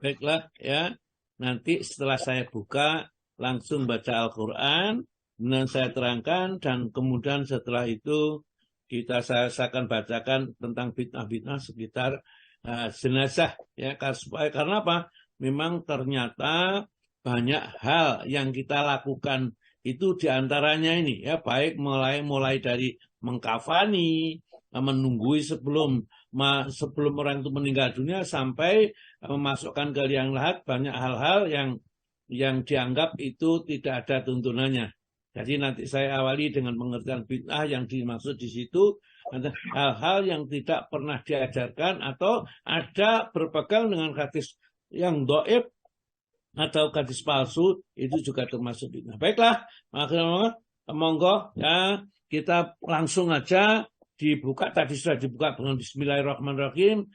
Baiklah ya. Nanti setelah saya buka langsung baca Al-Quran, kemudian saya terangkan, dan kemudian setelah itu saya akan bacakan tentang fitnah-fitnah sekitar jenazah ya. Karena apa? Memang ternyata banyak hal yang kita lakukan itu diantaranya ini ya, baik mulai dari mengkafani, menunggui sebelum orang itu meninggal dunia sampai memasukkan ke liang lahat, banyak hal-hal yang dianggap itu tidak ada tuntunannya. Jadi nanti saya awali dengan pengertian bid'ah yang dimaksud di situ, hal-hal yang tidak pernah diajarkan atau ada berpegang dengan hadis yang dhaif atau hadis palsu, itu juga termasuk bid'ah. Baiklah, monggo ya, kita langsung aja dibuka. Tadi sudah dibuka dengan Bismillahirrahmanirrahim.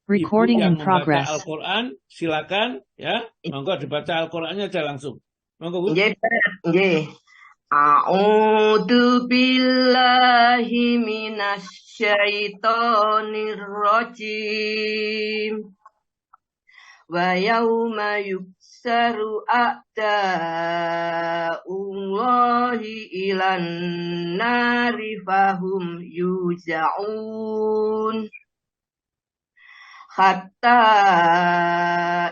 Ibu yang membaca Al-Quran, silakan ya, monggo dibaca Al-Qurannya aja langsung. Monggo Bu. Nggih. A'udzu billahi minasyaitonir rajim. Wa yauma yuksaru a'da'ullahi ilan nari fahum yuza'un. Hatta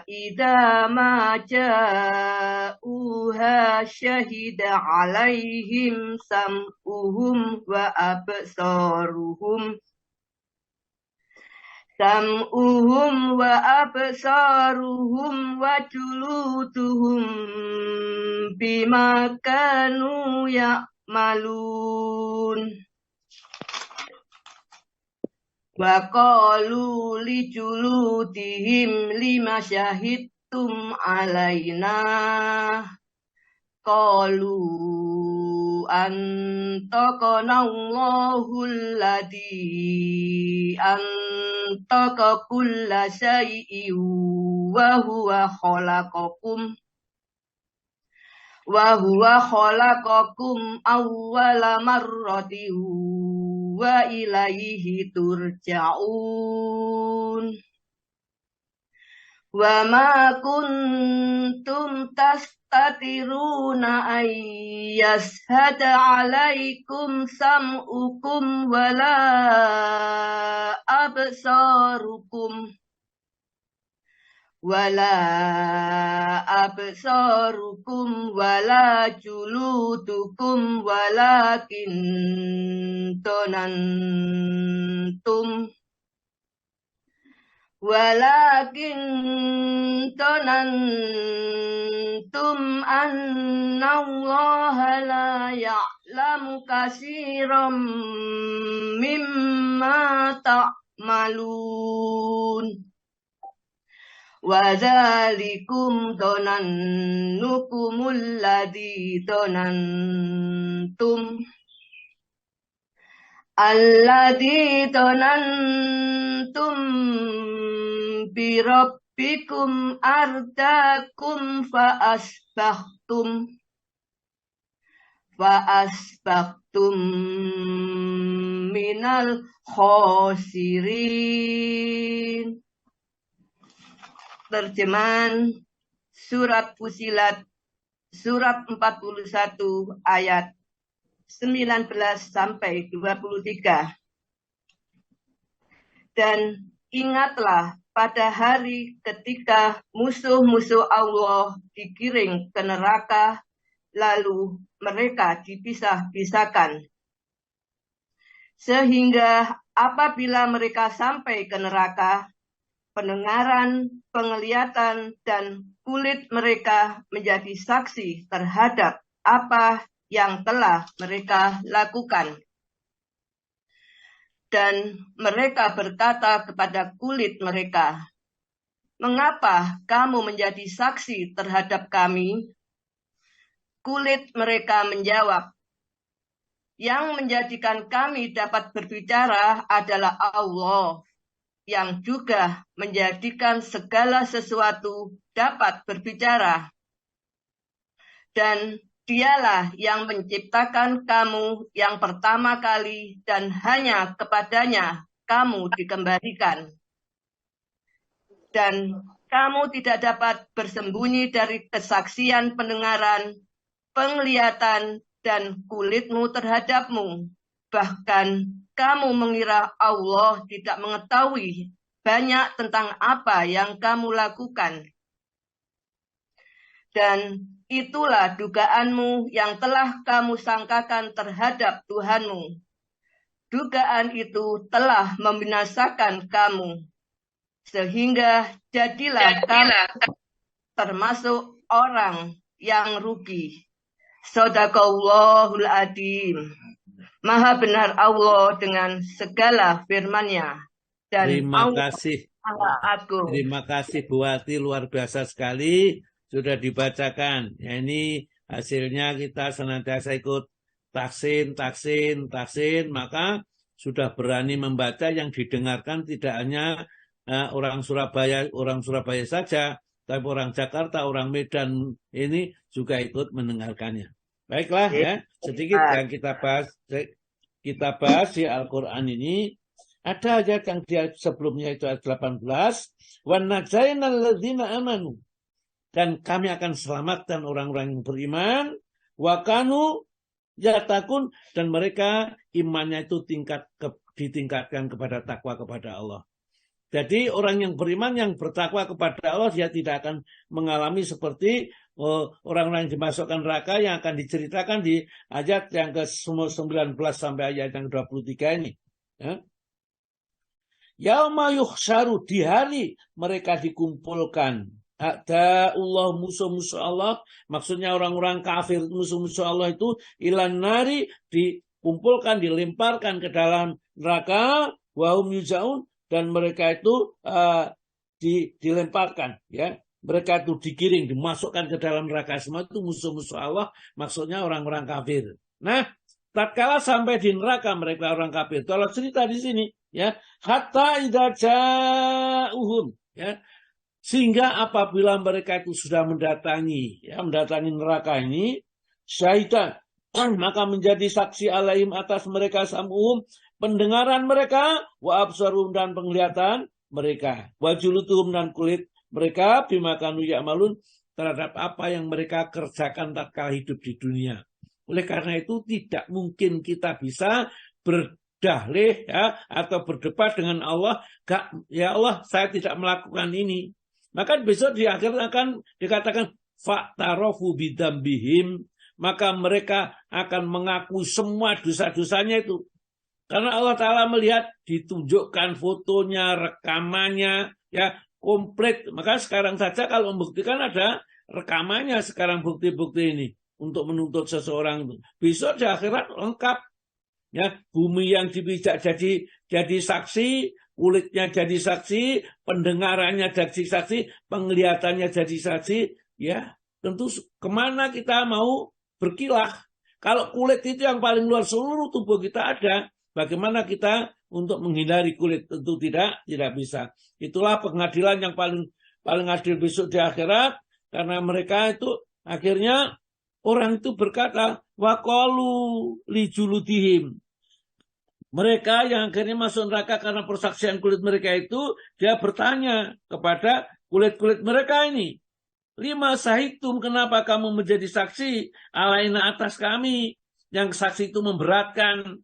idza ma ja'uha syahida 'alaihim sam'uhum wa absaruhum wa juluduhum bima kanu ya'malun. Wa qalu li juludihim lima syahidtum alaina qalu antaqana Allahul ladzi antaqa kulla syai'in wa huwa khalaqakum awwala marratin wa ilaihi turja'un. Wa ma kuntum tastatiruna ay yashhada 'alaikum sam'ukum wala absarukum wala juludukum walakin tonantum annallaha la ya'lamu katsiran mimma ta'malun. Wa dzalikum dhanannukumul ladzi dhanantum bi rabbikum ardakum fa asbahtum minal khosirin. Terjemahan Surat Fussilat Surat 41 ayat 19 sampai 23. Dan ingatlah pada hari ketika musuh-musuh Allah digiring ke neraka, lalu mereka dipisah-pisahkan. Sehingga apabila mereka sampai ke neraka, pendengaran, penglihatan, dan kulit mereka menjadi saksi terhadap apa yang telah mereka lakukan. Dan mereka berkata kepada kulit mereka, "Mengapa kamu menjadi saksi terhadap kami?" Kulit mereka menjawab, "Yang menjadikan kami dapat berbicara adalah Allah, yang juga menjadikan segala sesuatu dapat berbicara. Dan Dialah yang menciptakan kamu yang pertama kali dan hanya kepadanya kamu dikembalikan. Dan Kamu tidak dapat bersembunyi dari kesaksian pendengaran, penglihatan, dan kulitmu terhadapmu. Bahkan kamu mengira Allah tidak mengetahui banyak tentang apa yang kamu lakukan. Dan itulah dugaanmu yang telah kamu sangkakan terhadap Tuhanmu. Dugaan itu telah membinasakan kamu, sehingga jadilah kamu termasuk orang yang rugi. Shadaqallahul Adzim. Maha benar Allah dengan segala firman-Nya. Dan Terima kasih. Agung. Terima kasih Bu Wati, luar biasa sekali sudah dibacakan. Ya, ini hasilnya kita senantiasa ikut taksin, maka sudah berani membaca, yang didengarkan tidak hanya orang Surabaya saja, tapi orang Jakarta, orang Medan ini juga ikut mendengarkannya. Baiklah ya, sedikit yang kita bahas di Al-Quran ini. Ada ayat yang sebelumnya itu ayat 18, wa najainal ladzina amanu, dan kami akan selamatkan orang-orang yang beriman, wa kanu yatakun, dan mereka imannya itu ditingkatkan kepada takwa kepada Allah. Jadi orang yang beriman, yang bertakwa kepada Allah, dia tidak akan mengalami seperti orang-orang yang dimasukkan neraka yang akan diceritakan di ayat yang ke-19 sampai ayat yang ke-23 ini. Ya. Yauma yuhsyaru, di hari mereka dikumpulkan. Allah, musuh-musuh Allah, maksudnya orang-orang kafir, musuh-musuh Allah itu ilan nari, dikumpulkan, dilemparkan ke dalam neraka, wahum yuzaun, dan mereka itu dilemparkan, ya. Mereka itu digiring, dimasukkan ke dalam neraka. Semua itu musuh-musuh Allah, maksudnya orang-orang kafir. Nah, tatkala sampai di neraka mereka orang kafir, kalau cerita di sini, ya, hatta idza ja'uhum, ya, sehingga apabila mereka itu sudah mendatangi neraka ini, syahidan, maka menjadi saksi alaihim atas mereka sam'uhum, pendengaran mereka, wa absarum, dan penglihatan mereka, wa juluduhum, dan kulit mereka, bima kanu ya'malun, terhadap apa yang mereka kerjakan tatkala hidup di dunia. Oleh karena itu tidak mungkin kita bisa berdahleh, ya, atau berdebat dengan Allah, ya Allah, saya tidak melakukan ini. Maka besok di akhir akan dikatakan fa'tarofu bidambihim, maka mereka akan mengaku semua dosa-dosanya itu. Karena Allah Ta'ala melihat, ditunjukkan fotonya, rekamannya, ya, komplit. Maka sekarang saja kalau membuktikan ada rekamannya sekarang bukti-bukti ini untuk menuntut seseorang itu. Besok di akhirat lengkap. Ya, bumi yang dipijak jadi saksi, kulitnya jadi saksi, pendengarannya jadi saksi, penglihatannya jadi saksi. Ya, tentu kemana kita mau berkilah? Kalau kulit itu yang paling luar seluruh tubuh kita ada, bagaimana kita untuk menghindari kulit? Tentu tidak bisa. Itulah pengadilan yang paling adil besok di akhirat, karena mereka itu akhirnya orang itu berkata, waqalu li juludihim. Mereka yang akhirnya masuk neraka karena persaksian kulit mereka itu, dia bertanya kepada kulit-kulit mereka ini, lima sahidtum, kenapa kamu menjadi saksi alaina atas kami? Yang saksi itu memberatkan.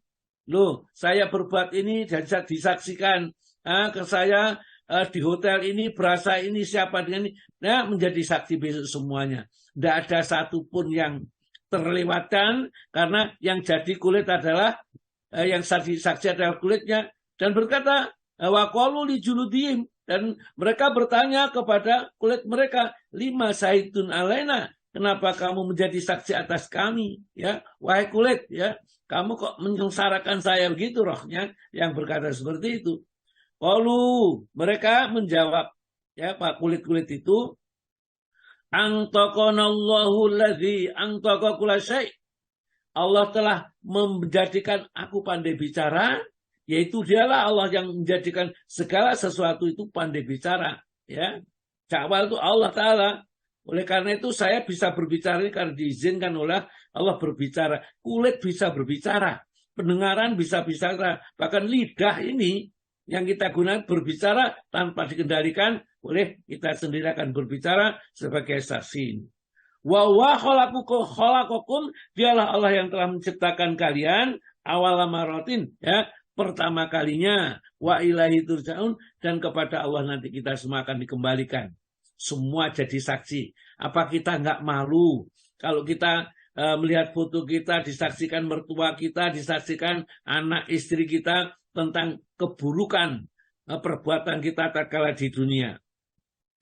Loh, saya berbuat ini dan disaksikan ke saya di hotel ini, berasa ini, siapa dengan ini. Nah, menjadi saksi besok semuanya. Tidak ada satupun yang terlewatkan, karena yang jadi kulit adalah, yang saksi adalah kulitnya. Dan berkata, waqalu li juludihim, dan mereka bertanya kepada kulit mereka, lima sahidun alaina, kenapa kamu menjadi saksi atas kami? Ya, wahai kulit, ya, kamu kok menyengsarakan saya begitu? Rohnya yang berkata seperti itu. Qalu, mereka menjawab, ya, Pak kulit-kulit itu, antaqanallahu alladzi antaqa kulla syai'. Allah telah menjadikan aku pandai bicara, yaitu dialah Allah yang menjadikan segala sesuatu itu pandai bicara. Ya, Cawal itu Allah Ta'ala. Oleh karena itu saya bisa berbicara karena diizinkan oleh Allah berbicara. Kulit bisa berbicara, pendengaran bisa bicara, bahkan lidah ini yang kita gunakan berbicara tanpa dikendalikan oleh kita sendiri akan berbicara sebagai saksi. Wa huwa khalaqakum, dialah Allah yang telah menciptakan kalian awal maratin, ya, pertama kalinya, wa ilaihi turja'un, dan kepada Allah nanti kita semua akan dikembalikan. Semua jadi saksi. Apa kita nggak malu kalau kita melihat foto kita, disaksikan mertua kita, disaksikan anak istri kita tentang keburukan perbuatan kita tatkala di dunia.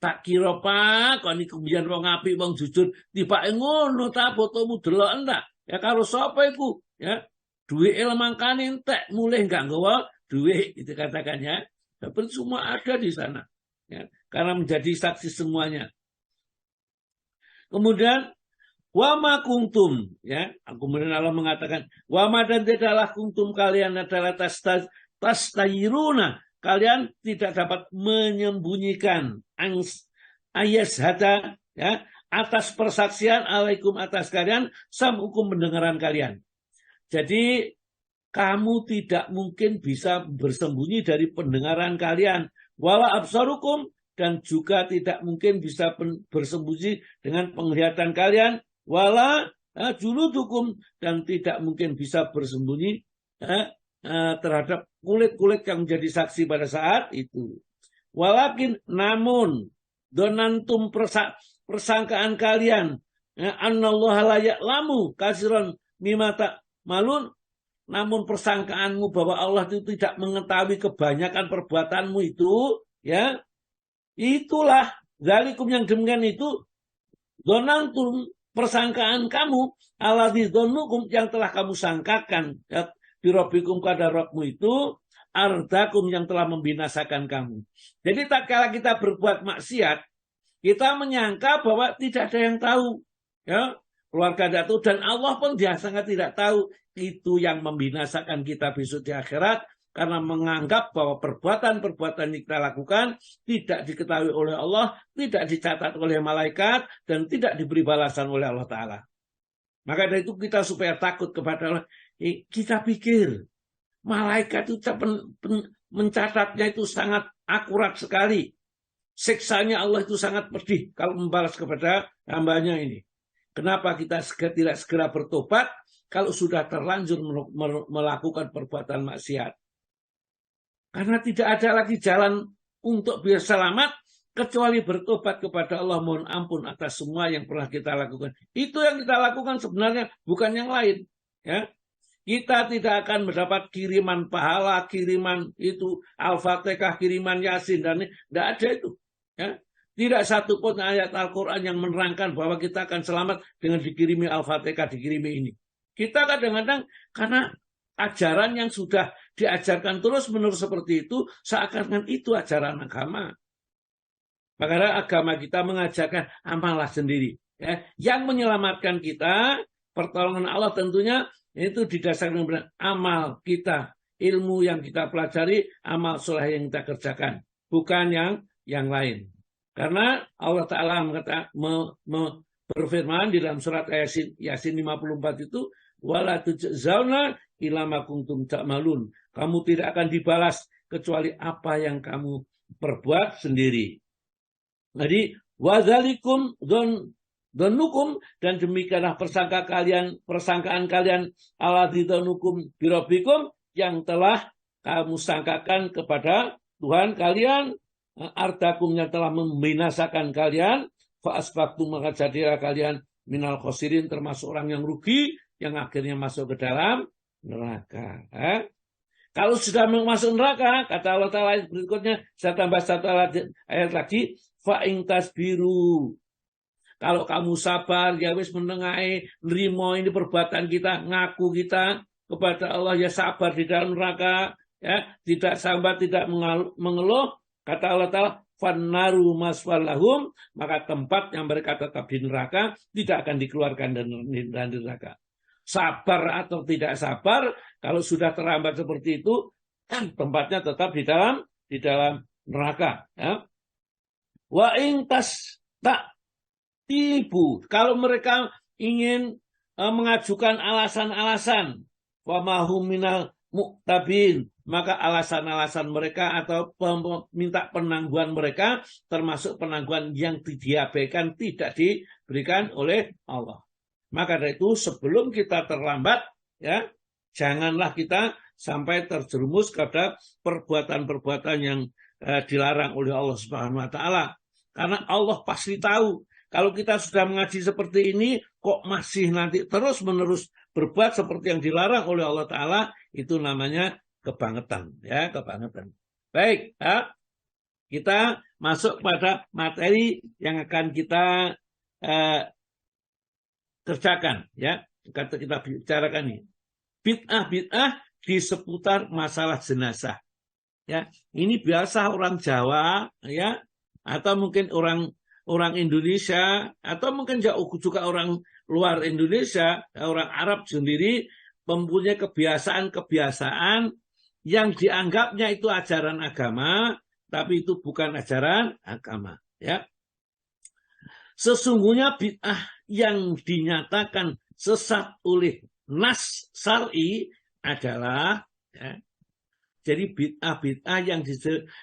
Tak kira Pak, kok ini kemudian wong apik, wong jujur, tiba ngono ta fotomu delok enggak? Ya karo sapa iku? Ya, duit mangkane entek, mulih enggak nggawa duit, itu katakannya. Tapi semua ada di sana. Ya, karena menjadi saksi semuanya. Kemudian wama kuntum, ya, kemudian Allah mengatakan wama, dan tidaklah kuntum, kalian adalah tastayiruna, kalian tidak dapat menyembunyikan ayashada, ya, atas persaksian alaikum, atas kalian, sam'ukum, pendengaran kalian. Jadi kamu tidak mungkin bisa bersembunyi dari pendengaran kalian, wala absarukum, dan juga tidak mungkin bisa bersembunyi dengan penglihatan kalian, wala juludukum, dan tidak mungkin bisa bersembunyi terhadap kulit-kulit yang menjadi saksi pada saat itu. Walakin, namun, donantum, persangkaan kalian, annallaha la ya'lamu katsiran mimma ta'malun, namun persangkaanmu bahwa Allah itu tidak mengetahui kebanyakan perbuatanmu itu, ya, itulah zalikum, yang demikian itu, donantum, persangkaan kamu, alladzi dhannukum, yang telah kamu sangkakan, ya, birabbikum, pada Rabbmu itu, ardakum, yang telah membinasakan kamu. Jadi tak kala kita berbuat maksiat, kita menyangka bahwa tidak ada yang tahu, ya, keluarga tidak tahu, dan Allah pun dia sangat tidak tahu. Itu yang membinasakan kita besok di akhirat, karena menganggap bahwa perbuatan-perbuatan yang kita lakukan tidak diketahui oleh Allah, tidak dicatat oleh malaikat, dan tidak diberi balasan oleh Allah Ta'ala. Maka dari itu kita supaya takut kepada Allah, kita pikir malaikat itu mencatatnya itu sangat akurat sekali. Siksanya Allah itu sangat pedih kalau membalas kepada hambanya ini. Kenapa kita tidak segera bertobat kalau sudah terlanjur melakukan perbuatan maksiat? Karena tidak ada lagi jalan untuk biar selamat kecuali bertobat kepada Allah, mohon ampun atas semua yang pernah kita lakukan. Itu yang kita lakukan sebenarnya, bukan yang lain. Ya, kita tidak akan mendapat kiriman pahala, kiriman itu Al-Fatihah, kiriman Yasin, dan tidak ada itu. Ya, tidak satu pun ayat Al-Quran yang menerangkan bahwa kita akan selamat dengan dikirimi Al-Fatihah, dikirimi ini. Kita kadang-kadang karena ajaran yang sudah diajarkan terus-menerus seperti itu, seakan-akan itu ajaran agama. Makanya agama kita mengajarkan amallah sendiri. Ya. Yang menyelamatkan kita, pertolongan Allah tentunya, itu didasarkan pada amal kita, ilmu yang kita pelajari, amal soleh yang kita kerjakan, bukan yang lain. Karena Allah Ta'ala berfirman di dalam surat Yasin 54 itu, wala tujzauna illa ma kuntum ta'malun. Kamu tidak akan dibalas kecuali apa yang kamu perbuat sendiri. Jadi wadzalikum dhannukum, dan demikianlah persangkaan kalian alladzi dhannukum birabbikum, yang telah kamu sangkakan kepada Tuhan kalian, ardakum, yang telah membinasakan kalian, fa asbaqtum, maka jadilah kalian minal khosirin, termasuk orang yang rugi, yang akhirnya masuk ke dalam neraka. Kalau sudah masuk neraka, kata Allah Ta'ala berikutnya, saya tambah satu ayat lagi, fa'ing tasbiru. Kalau kamu sabar, ya wis menengahi, nerimo ini perbuatan kita, ngaku kita kepada Allah, ya sabar di dalam neraka, ya, tidak sambat, tidak mengeluh, kata Allah Ta'ala, fannaru maswallahum, maka tempat yang mereka tetap di neraka, tidak akan dikeluarkan dari neraka. Sabar atau tidak sabar, kalau sudah terlambat seperti itu, kan tempatnya tetap di dalam neraka. Ya. Wa in tas tak tibu, kalau mereka ingin mengajukan alasan-alasan, wa mahum minal mu'tabin, maka alasan-alasan mereka atau minta penangguhan mereka termasuk penangguhan yang diabaikan, tidak diberikan oleh Allah. Maka dari itu sebelum kita terlambat, ya, janganlah kita sampai terjerumus kepada perbuatan-perbuatan yang dilarang oleh Allah Subhanahu wa taala. Karena Allah pasti tahu kalau kita sudah mengaji seperti ini kok masih nanti terus-menerus berbuat seperti yang dilarang oleh Allah taala, itu namanya kebangetan, ya, kebangetan. Baik, ya. Kita masuk pada materi yang akan kita kerjakan, ya. Kita bicarakan ini. Bid'ah di seputar masalah jenazah. Ya, ini biasa orang Jawa, ya, atau mungkin orang Indonesia, atau mungkin juga orang luar Indonesia, orang Arab sendiri mempunyai kebiasaan-kebiasaan yang dianggapnya itu ajaran agama, tapi itu bukan ajaran agama. Ya, sesungguhnya bid'ah yang dinyatakan sesat oleh nas syar'i adalah, ya, jadi bid'ah yang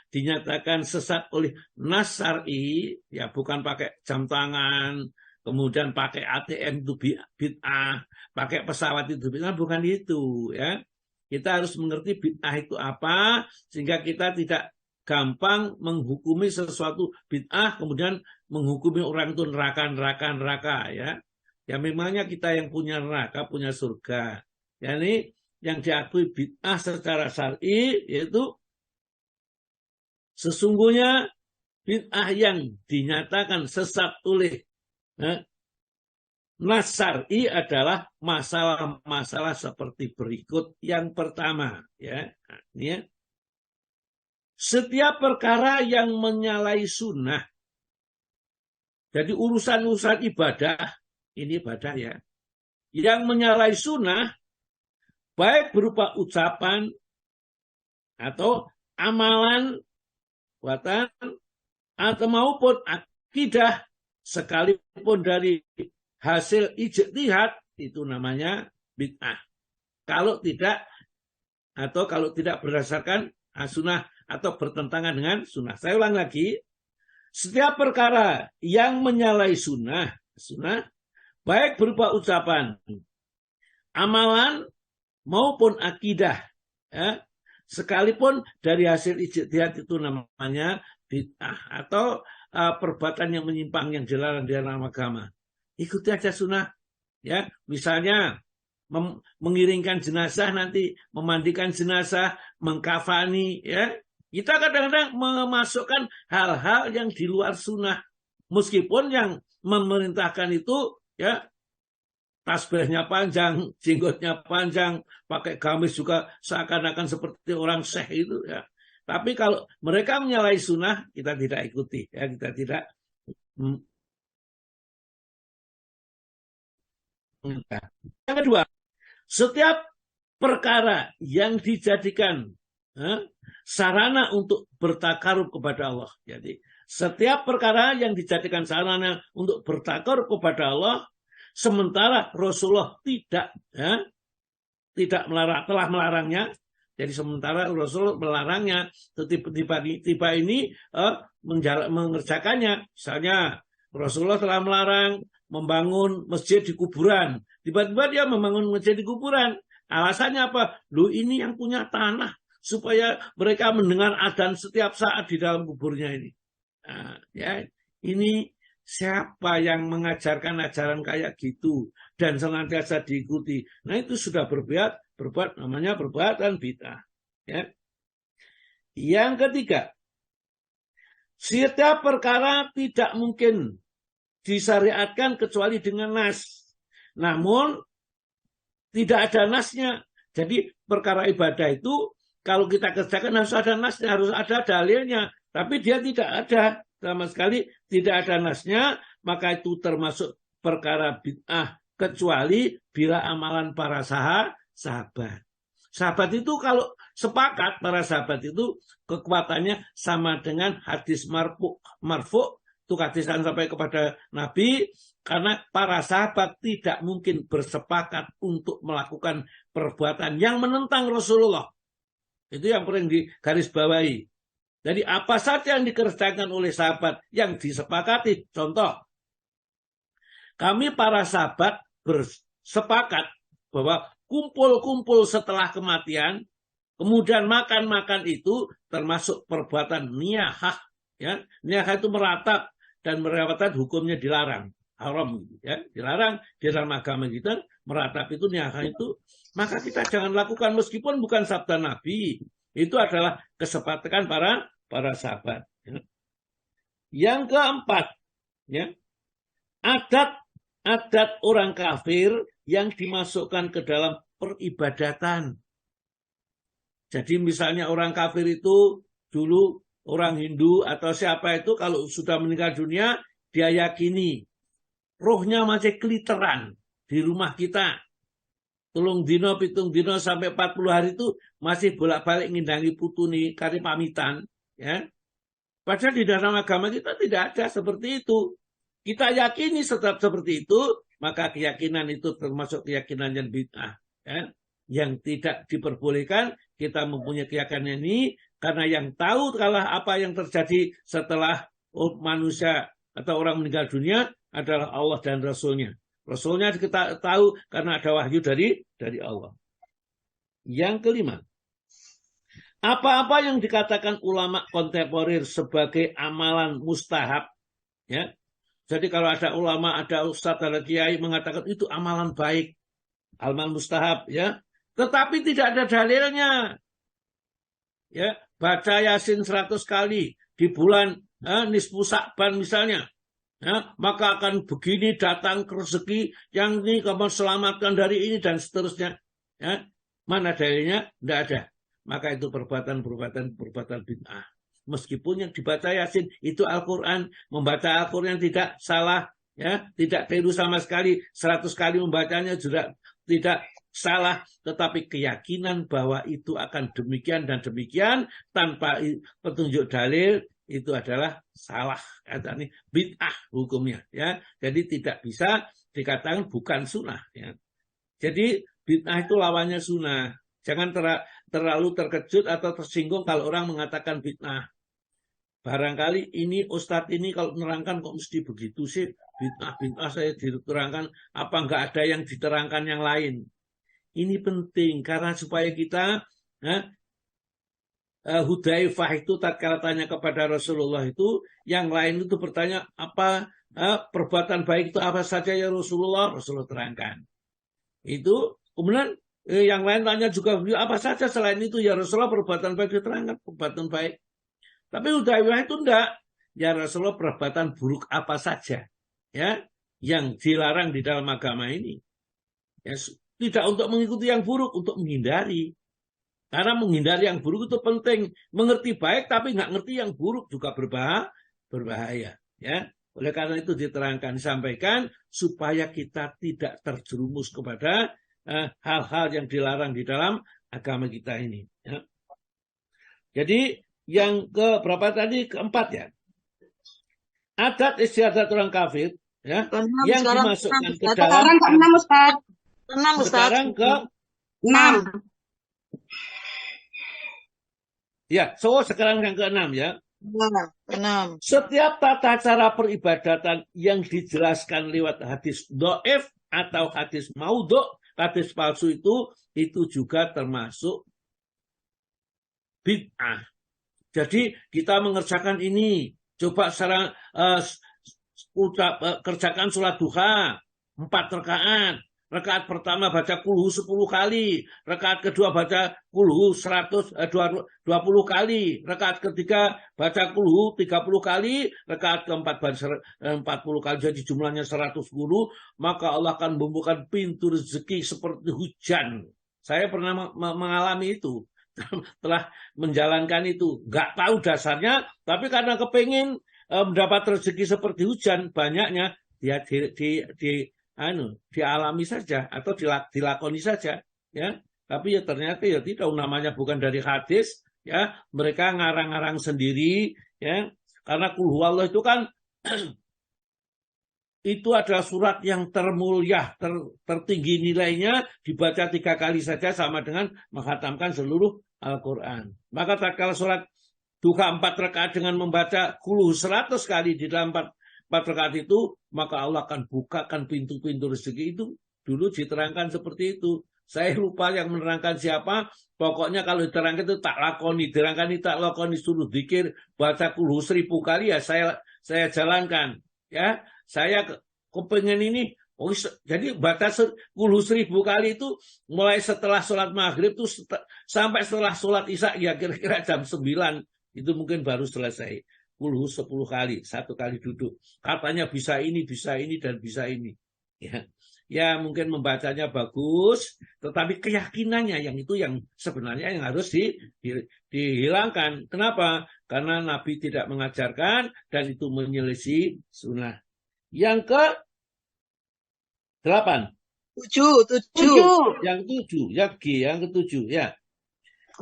dinyatakan sesat oleh nas syar'i, ya, bukan pakai jam tangan, kemudian pakai ATM itu bid'ah, pakai pesawat itu bid'ah, bukan itu, ya. Kita harus mengerti bid'ah itu apa sehingga kita tidak gampang menghukumi sesuatu bid'ah kemudian menghukumi orang itu neraka, ya. Ya memangnya kita yang punya neraka, punya surga. Ya, ini yang diakui bid'ah secara syar'i yaitu sesungguhnya bid'ah yang dinyatakan sesat oleh nas syar'i adalah masalah-masalah seperti berikut. Yang pertama, ya, ini ya. Setiap perkara yang menyalahi sunnah. Jadi urusan-urusan ibadah, ini ibadah, ya, yang menyalahi sunnah, baik berupa ucapan atau amalan, buatan, atau maupun akidah, sekalipun dari hasil ijtihad, itu namanya bid'ah. Kalau tidak berdasarkan sunnah atau bertentangan dengan sunnah. Saya ulang lagi, setiap perkara yang menyalahi sunnah, baik berupa ucapan, amalan, maupun akidah, ya, sekalipun dari hasil ijtihad, itu namanya bid'ah atau perbuatan yang menyimpang yang dilarang di dalam agama. Ikuti aja sunnah, ya. Misalnya mengiringkan jenazah, nanti memandikan jenazah, mengkafani, ya. Kita kadang-kadang memasukkan hal-hal yang di luar sunnah, meskipun yang memerintahkan itu, ya, tasbihnya panjang, jenggotnya panjang, pakai gamis juga seakan-akan seperti orang syekh itu, ya. Tapi kalau mereka menyalahi sunnah, kita tidak ikuti, ya, kita tidak. Yang kedua, setiap perkara yang dijadikan sarana untuk bertakarub kepada Allah. Jadi setiap perkara yang dijadikan sarana untuk bertakarub kepada Allah, sementara Rasulullah tidak melarang, telah melarangnya. Jadi sementara Rasulullah melarangnya, tiba-tiba ini mengerjakannya. Misalnya Rasulullah telah melarang membangun masjid di kuburan. Tiba-tiba dia membangun masjid di kuburan. Alasannya apa? Loh, ini yang punya tanah, supaya mereka mendengar adzan setiap saat di dalam kuburnya ini. Nah, ya, ini siapa yang mengajarkan ajaran kayak gitu dan senantiasa diikuti? Nah, itu sudah berbuat namanya perbuatan bid'ah. Ya. Yang ketiga, setiap perkara tidak mungkin disyariatkan kecuali dengan nas. Namun tidak ada nasnya. Jadi perkara ibadah itu kalau kita kerjakan harus ada nasnya, harus ada dalilnya. Tapi dia tidak ada sama sekali, tidak ada nasnya, maka itu termasuk perkara bid'ah kecuali bila amalan para sahabat. Sahabat itu kalau sepakat, para sahabat itu kekuatannya sama dengan hadis marfu, itu hadisan sampai kepada Nabi, karena para sahabat tidak mungkin bersepakat untuk melakukan perbuatan yang menentang Rasulullah. Itu yang paling digarisbawahi. Jadi apa saja yang dikerjakan oleh sahabat yang disepakati. Contoh, kami para sahabat bersepakat bahwa kumpul-kumpul setelah kematian, kemudian makan-makan itu termasuk perbuatan niyahah. Ya, niyahah itu meratap, dan meratap hukumnya dilarang. Haram, ya, dilarang di dalam agama kita. Meratap itu, niyahah itu, maka kita jangan lakukan meskipun bukan sabda Nabi. Itu adalah kesepakatan para sahabat. Ya. Yang keempat, ya, adat orang kafir yang dimasukkan ke dalam peribadatan. Jadi misalnya orang kafir itu dulu orang Hindu atau siapa itu kalau sudah meninggal dunia, dia yakini rohnya masih keliteran di rumah kita. Tulung dino, pitung dino sampai 40 hari itu masih bolak-balik ngindangi putuni kari pamitan. Ya. Padahal di dalam agama kita tidak ada seperti itu. Kita yakini tetap seperti itu, maka keyakinan itu termasuk keyakinan yang bid'ah. Ya. Yang tidak diperbolehkan kita mempunyai keyakinan ini, karena yang tahu kalau apa yang terjadi setelah manusia atau orang meninggal dunia adalah Allah dan Rasulnya. Rasulnya kita tahu karena ada wahyu dari Allah. Yang kelima, apa-apa yang dikatakan ulama kontemporer sebagai amalan mustahab, ya. Jadi kalau ada ulama, ada ustadz, ada kiai mengatakan itu amalan baik, amalan mustahab, ya. Tetapi tidak ada dalilnya. Ya, baca Yasin 100 kali di bulan nisfu Sa'ban misalnya. Ya, maka akan begini datang rezeki yang ini kamu selamatkan dari ini dan seterusnya. Ya, mana dalilnya? Tidak ada. Maka itu perbuatan bid'ah. Meskipun yang dibaca Yasin itu Al-Quran, membaca Al-Quran tidak salah, ya, tidak keliru sama sekali. 100 kali membacanya juga tidak salah, tetapi keyakinan bahwa itu akan demikian dan demikian tanpa petunjuk dalil itu adalah salah, katanya bid'ah hukumnya, ya. Jadi tidak bisa dikatakan bukan sunnah, ya. Jadi bid'ah itu lawannya sunnah. Jangan terlalu terkejut atau tersinggung kalau orang mengatakan bid'ah. Barangkali ini ustadz ini kalau menerangkan kok mesti begitu sih, bid'ah saya diterangkan, apa enggak ada yang diterangkan yang lain. Ini penting karena supaya kita Hudzaifah itu tatkala tanya kepada Rasulullah itu, yang lain itu bertanya apa perbuatan baik itu apa saja ya Rasulullah? Rasulullah terangkan. Itu kemudian yang lain tanya juga apa saja selain itu ya Rasulullah, perbuatan baik diterangkan perbuatan baik. Tapi Hudzaifah itu enggak, ya Rasulullah perbuatan buruk apa saja ya yang dilarang di dalam agama ini. Ya, tidak untuk mengikuti yang buruk, untuk menghindari. Karena menghindari yang buruk itu penting. Mengerti baik tapi nggak ngerti yang buruk juga berbahaya. Ya. Oleh karena itu diterangkan, disampaikan supaya kita tidak terjerumus kepada hal-hal yang dilarang di dalam agama kita ini. Ya. Jadi yang berapa tadi? Keempat ya. Adat istiadat orang kafir ya, yang dimasukkan ke dalam. Sekarang ke-6. Ya, sekarang yang ke-6 ya. 6. Setiap tata cara peribadatan yang dijelaskan lewat hadis dhaif atau hadis maudhu, hadis palsu itu juga termasuk bid'ah. Jadi kita mengerjakan ini, coba sekarang kerjakan sholat duha 4 rakaat. Rakaat pertama baca kulhu 10 kali, rakaat kedua baca kulhu 20 kali, rakaat ketiga baca kulhu 30 kali, rakaat keempat baca 40 kali, jadi jumlahnya 110, maka Allah akan membuka pintu rezeki seperti hujan. Saya pernah mengalami itu, telah menjalankan itu, nggak tahu dasarnya, tapi karena kepingin mendapat rezeki seperti hujan banyaknya, dia dialami saja atau dilakoni saja, ya. Tapi ya ternyata ya tidak, namanya bukan dari hadis, ya. Mereka ngarang-ngarang sendiri, ya. Karena kul huwallah itu kan itu adalah surat yang termulia, tertinggi nilainya, dibaca 3 kali saja sama dengan menghatamkan seluruh Al-Quran. Maka kalau sholat duha 4 rakaat dengan membaca Qul 100 kali di dalam 4 rakaat itu, maka Allah akan bukakan pintu-pintu rezeki itu. Dulu diterangkan seperti itu. Saya lupa yang menerangkan siapa. Pokoknya kalau diterangkan itu tak lakoni, diterangkan itu tak lakoni, suruh zikir, baca Qul 1000 kali ya saya jalankan. Ya, saya kepengen ini. Oh, jadi baca Qul 1000 kali itu mulai setelah sholat maghrib itu sampai setelah sholat isya ya kira-kira jam 9 itu mungkin baru selesai. Qul 10 kali, 1 kali duduk. Katanya bisa ini, dan bisa ini. Ya mungkin membacanya bagus, tetapi keyakinannya yang itu yang sebenarnya yang harus dihilangkan. Kenapa? Karena Nabi tidak mengajarkan dan itu menyelisih sunnah. Yang ke-8. 7. Yang ketujuh ya.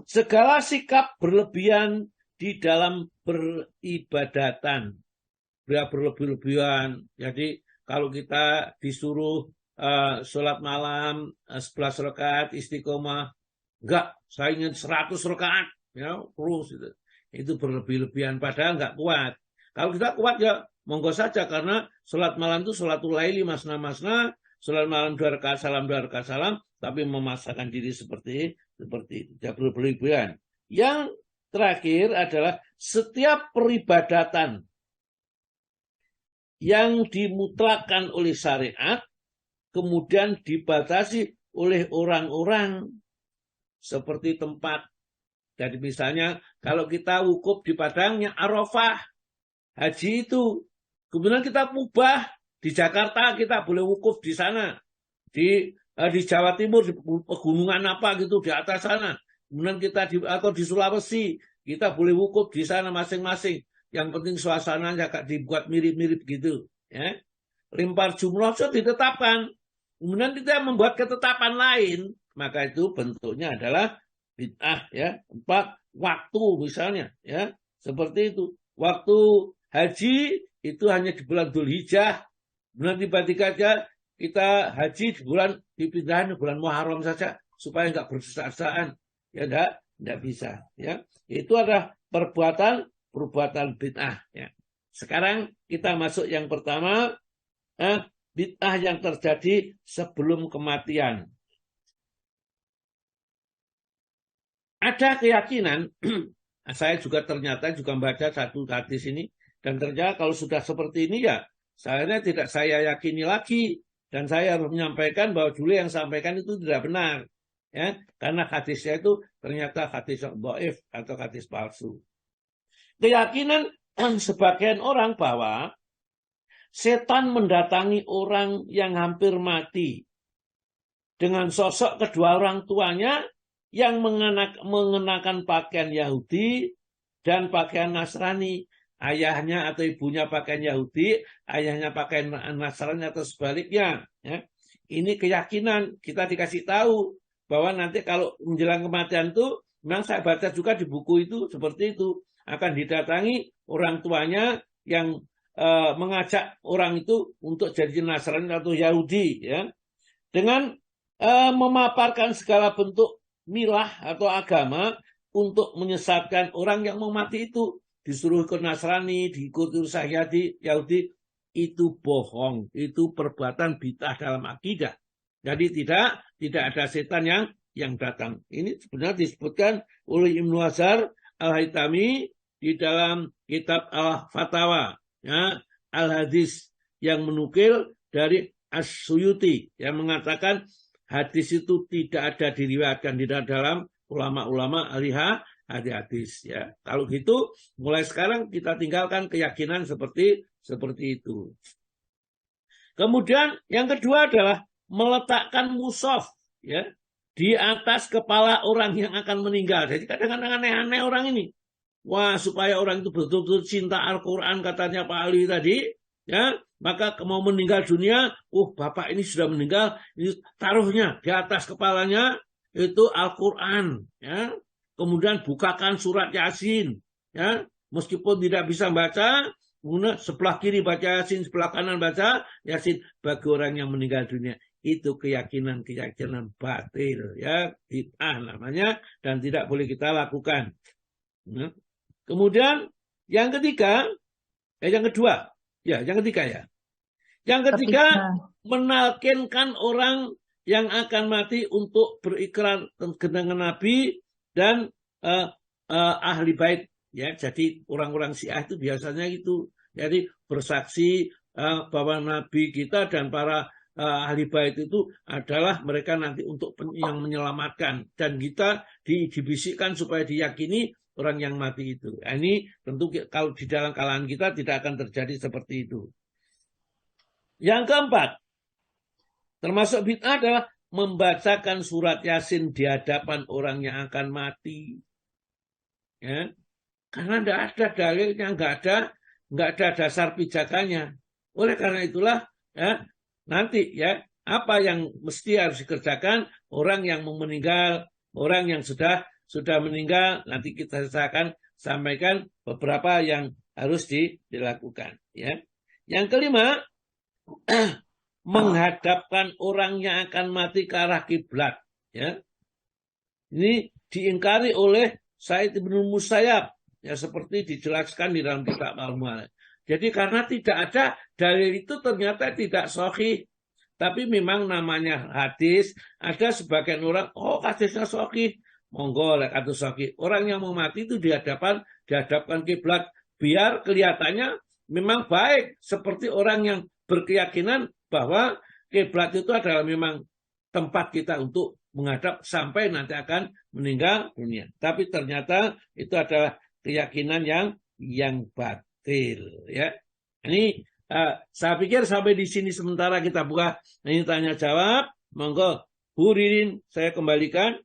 Segala sikap berlebihan di dalam beribadatan. Berlebih-lebihan. Jadi kalau kita disuruh sholat malam 11 rakaat istiqomah, enggak, saya ingin 100 rakaat, ya, terus itu berlebih-lebihan padahal enggak kuat. Kalau kita kuat ya monggo saja, karena sholat malam itu sholatul laili masna, sholat malam 2 rakaat salam, 2 rakaat salam, tapi memaksakan diri seperti itu, ya berlebihan. Yang terakhir adalah setiap peribadatan yang dimutlakkan oleh syariat kemudian dibatasi oleh orang-orang seperti tempat. Jadi misalnya kalau kita wukuf di padangnya Arafah, haji itu, kemudian kita mubah di Jakarta, kita boleh wukuf di sana, di Jawa Timur, di pegunungan apa gitu di atas sana. Kemudian kita atau di Sulawesi, kita boleh wukuf di sana masing-masing. Yang penting suasananya dibuat mirip-mirip gitu. Ya. Lempar jumroh sudah ditetapkan. Kemudian kita membuat ketetapan lain, maka itu bentuknya adalah bid'ah. Ya. 4 waktu misalnya, ya seperti itu. Waktu haji itu hanya di bulan Dzulhijjah. Kemudian tiba-tiba aja kita haji dipindahin di bulan Muharram saja supaya enggak berdesak-desakan. Ya enggak bisa. Ya. Itu adalah perbuatan bid'ah. Ya. Sekarang kita masuk yang pertama, bid'ah yang terjadi sebelum kematian. Ada keyakinan, saya juga ternyata membaca satu hadis ini, dan ternyata kalau sudah seperti ini ya, tidak saya yakini lagi, dan saya harus menyampaikan bahwa dulu yang sampaikan itu tidak benar. Ya, karena hadisnya itu ternyata hadis yang dhaif atau hadis palsu. Keyakinan sebagian orang bahwa setan mendatangi orang yang hampir mati dengan sosok kedua orang tuanya yang mengenakan pakaian Yahudi dan pakaian Nasrani. Ayahnya atau ibunya pakaian Yahudi, ayahnya pakaian Nasrani atau sebaliknya. Ya. Ini keyakinan, kita dikasih tahu bahwa nanti kalau menjelang kematian itu, memang saya baca juga di buku itu seperti itu. Akan didatangi orang tuanya yang mengajak orang itu untuk jadi Nasrani atau Yahudi, ya, dengan memaparkan segala bentuk milah atau agama untuk menyesatkan orang yang mau mati itu, disuruh ikut Nasrani, diikuti Yahudi, itu bohong, itu perbuatan bid'ah dalam akidah. Jadi tidak ada setan yang datang. Ini sebenarnya disebutkan oleh Ibnu Hazar Al-Haytami di dalam kitab Al-Fatawa, ya, Al-Hadis, yang menukil dari As-Suyuti yang mengatakan hadis itu tidak ada diriwayatkan di dalam ulama-ulama ahli hadis. Ya. Kalau gitu, mulai sekarang kita tinggalkan keyakinan seperti itu. Kemudian yang kedua adalah meletakkan mushaf, ya, di atas kepala orang yang akan meninggal. Jadi kadang-kadang aneh-aneh orang ini. Wah, supaya orang itu betul-betul cinta Al-Quran, katanya Pak Ali tadi, ya, maka mau meninggal dunia, bapak ini sudah meninggal, ini taruhnya di atas kepalanya itu Al-Quran, ya. Kemudian bukakan surat Yasin, ya, meskipun tidak bisa baca, Kemudian sebelah kiri baca Yasin, sebelah kanan baca Yasin bagi orang yang meninggal dunia. Itu keyakinan batil, ya, bid'ah namanya, dan tidak boleh kita lakukan. Nah, kemudian yang ketiga, yang kedua, ya, yang ketiga ya. Yang ketiga, menalkinkan orang yang akan mati untuk berikrar dengan Nabi dan ahli bait. Ya, jadi orang-orang Syiah itu biasanya itu, jadi bersaksi bahwa Nabi kita dan para ahli bait itu adalah mereka nanti untuk yang menyelamatkan, dan kita dibisikkan supaya diyakini orang yang mati itu. Nah, ini tentu kalau di dalam kalangan kita tidak akan terjadi seperti itu. Yang keempat, termasuk bid'ah adalah membacakan surat Yasin di hadapan orang yang akan mati. Ya. Karena tidak ada dalilnya, nggak ada dasar pijakannya. Oleh karena itulah, ya, nanti ya apa yang mesti harus dikerjakan orang yang mau meninggal, orang yang sudah meninggal, nanti kita akan sampaikan beberapa yang harus dilakukan. Ya. Yang kelima, menghadapkan orang yang akan mati ke arah kiblat. Ya. Ini diingkari oleh Said Ibnu Musayyab. Ya, seperti dijelaskan di dalam kitab Al-Mu'alla. Jadi karena tidak ada dalil itu ternyata tidak sahih. Tapi memang namanya hadis, ada sebagian orang, oh hadisnya sahih, monggo kata sahih. Orang yang mau mati itu dihadapkan kiblat biar kelihatannya memang baik, seperti orang yang berkeyakinan bahwa kiblat itu adalah memang tempat kita untuk menghadap sampai nanti akan meninggal dunia. Tapi ternyata itu adalah keyakinan yang batil, ya. Ini saya pikir sampai di sini sementara kita buka ini tanya jawab. Monggo Bu Ririn saya kembalikan.